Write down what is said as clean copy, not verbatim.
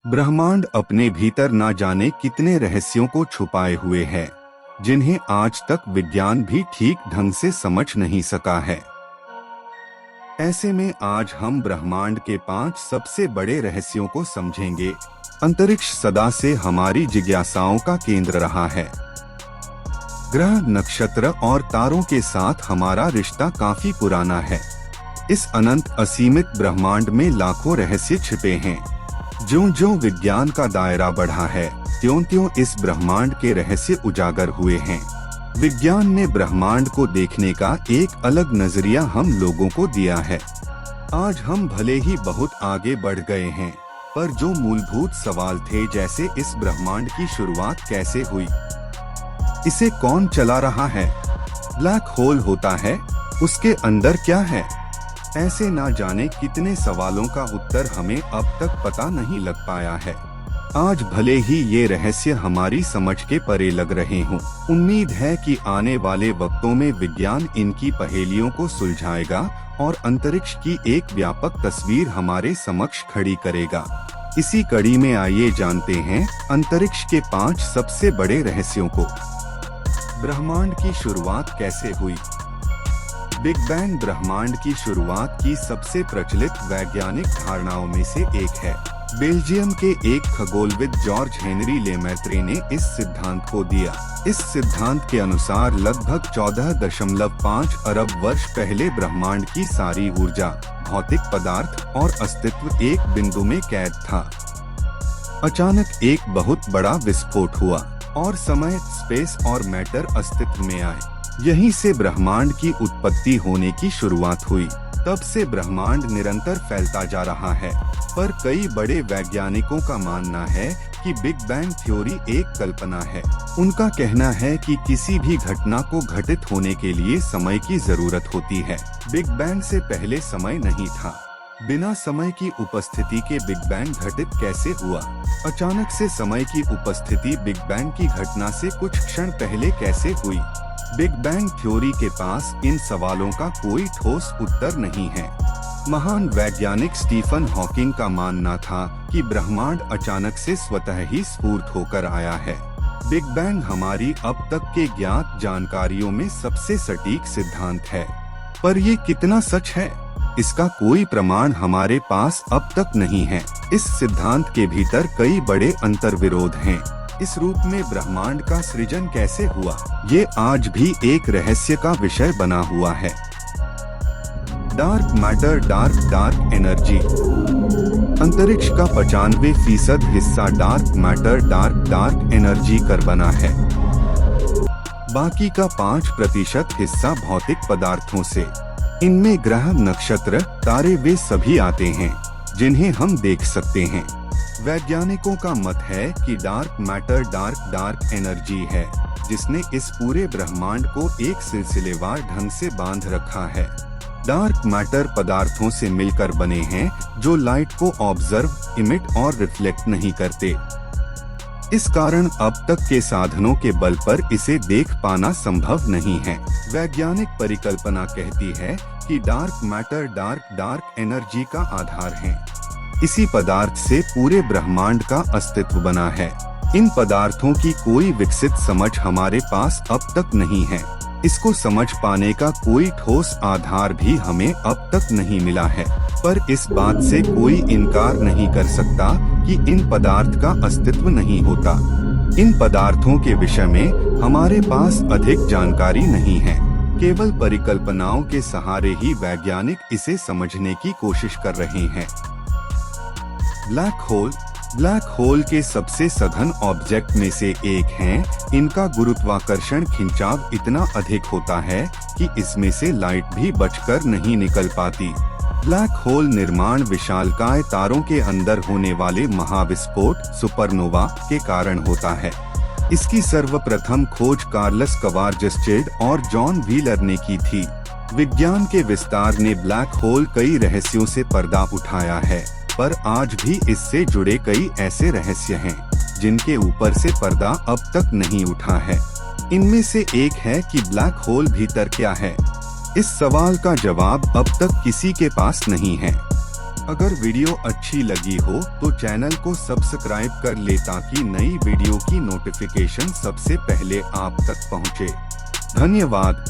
ब्रह्मांड अपने भीतर ना जाने कितने रहस्यों को छुपाए हुए है, जिन्हें आज तक विज्ञान भी ठीक ढंग से समझ नहीं सका है। ऐसे में आज हम ब्रह्मांड के 5 सबसे बड़े रहस्यों को समझेंगे। अंतरिक्ष सदा से हमारी जिज्ञासाओं का केंद्र रहा है। ग्रह, नक्षत्र और तारों के साथ हमारा रिश्ता काफी पुराना है। इस अनंत असीमित ब्रह्मांड में लाखों रहस्य छिपे हैं। ज्यों-ज्यों विज्ञान का दायरा बढ़ा है, त्यों-त्यों इस ब्रह्मांड के रहस्य उजागर हुए हैं। विज्ञान ने ब्रह्मांड को देखने का एक अलग नजरिया हम लोगों को दिया है। आज हम भले ही बहुत आगे बढ़ गए हैं, पर जो मूलभूत सवाल थे, जैसे इस ब्रह्मांड की शुरुआत कैसे हुई, इसे कौन चला रहा है, ब्लैक होल होता है, उसके अंदर क्या है, ऐसे ना जाने कितने सवालों का उत्तर हमें अब तक पता नहीं लग पाया है। आज भले ही ये रहस्य हमारी समझ के परे लग रहे हों, उम्मीद है कि आने वाले वक्तों में विज्ञान इनकी पहेलियों को सुलझाएगा और अंतरिक्ष की एक व्यापक तस्वीर हमारे समक्ष खड़ी करेगा। इसी कड़ी में आइए जानते हैं अंतरिक्ष के 5 सबसे बड़े रहस्यों को। ब्रह्मांड की शुरुआत कैसे हुई? बिग बैंग ब्रह्मांड की शुरुआत की सबसे प्रचलित वैज्ञानिक धारणाओं में से एक है। बेल्जियम के एक खगोलविद जॉर्ज हेनरी लेमैत्रे ने इस सिद्धांत को दिया। इस सिद्धांत के अनुसार लगभग 14.5 अरब वर्ष पहले ब्रह्मांड की सारी ऊर्जा, भौतिक पदार्थ और अस्तित्व एक बिंदु में कैद था। अचानक एक बहुत बड़ा विस्फोट हुआ और समय, स्पेस और मैटर अस्तित्व में आए। यहीं से ब्रह्मांड की उत्पत्ति होने की शुरुआत हुई। तब से ब्रह्मांड निरंतर फैलता जा रहा है, पर कई बड़े वैज्ञानिकों का मानना है कि बिग बैंग थ्योरी एक कल्पना है। उनका कहना है कि किसी भी घटना को घटित होने के लिए समय की जरूरत होती है। बिग बैंग से पहले समय नहीं था। बिना समय की उपस्थिति के बिग बैंग घटित कैसे हुआ? अचानक से समय की उपस्थिति बिग बैंग की घटना से कुछ क्षण पहले कैसे हुई? बिग बैंग थ्योरी के पास इन सवालों का कोई ठोस उत्तर नहीं है। महान वैज्ञानिक स्टीफन हॉकिंग का मानना था कि ब्रह्मांड अचानक से स्वतः ही स्फूर्त होकर आया है। बिग बैंग हमारी अब तक के ज्ञात जानकारियों में सबसे सटीक सिद्धांत है, पर ये कितना सच है, इसका कोई प्रमाण हमारे पास अब तक नहीं है। इस सिद्धांत के भीतर कई बड़े अंतर्विरोध हैं। इस रूप में ब्रह्मांड का सृजन कैसे हुआ, ये आज भी एक रहस्य का विषय बना हुआ है। Dark matter, dark energy. अंतरिक्ष का 95% हिस्सा डार्क मैटर, डार्क एनर्जी कर बना है। बाकी का 5% हिस्सा भौतिक पदार्थों से। इनमें ग्रह, नक्षत्र, तारे वे सभी आते हैं जिन्हें हम देख सकते हैं। वैज्ञानिकों का मत है कि डार्क मैटर डार्क एनर्जी है जिसने इस पूरे ब्रह्मांड को एक सिलसिलेवार ढंग से बांध रखा है। डार्क मैटर पदार्थों से मिलकर बने हैं जो लाइट को ऑब्जर्व, इमिट और रिफ्लेक्ट नहीं करते। इस कारण अब तक के साधनों के बल पर इसे देख पाना संभव नहीं है। वैज्ञानिक परिकल्पना कहती है कि डार्क मैटर डार्क एनर्जी का आधार है। इसी पदार्थ से पूरे ब्रह्मांड का अस्तित्व बना है। इन पदार्थों की कोई विकसित समझ हमारे पास अब तक नहीं है। इसको समझ पाने का कोई ठोस आधार भी हमें अब तक नहीं मिला है, पर इस बात से कोई इनकार नहीं कर सकता कि इन पदार्थ का अस्तित्व नहीं होता। इन पदार्थों के विषय में हमारे पास अधिक जानकारी नहीं है। केवल परिकल्पनाओं के सहारे ही वैज्ञानिक इसे समझने की कोशिश कर रहे हैं। ब्लैक होल के सबसे सघन ऑब्जेक्ट में से एक हैं। इनका गुरुत्वाकर्षण खिंचाव इतना अधिक होता है कि इसमें से लाइट भी बचकर नहीं निकल पाती। ब्लैक होल निर्माण विशालकाय तारों के अंदर होने वाले महाविस्फोट, सुपरनोवा के कारण होता है। इसकी सर्वप्रथम खोज कार्लस कवारजस्टेड और जॉन व्हीलर ने की थी। विज्ञान के विस्तार ने ब्लैक होल कई रहस्यों से पर्दा उठाया है, पर आज भी इससे जुड़े कई ऐसे रहस्य हैं जिनके ऊपर से पर्दा अब तक नहीं उठा है। इनमें से एक है कि ब्लैक होल भीतर क्या है। इस सवाल का जवाब अब तक किसी के पास नहीं है। अगर वीडियो अच्छी लगी हो तो चैनल को सब्सक्राइब कर ले ताकि नई वीडियो की नोटिफिकेशन सबसे पहले आप तक पहुंचे। धन्यवाद।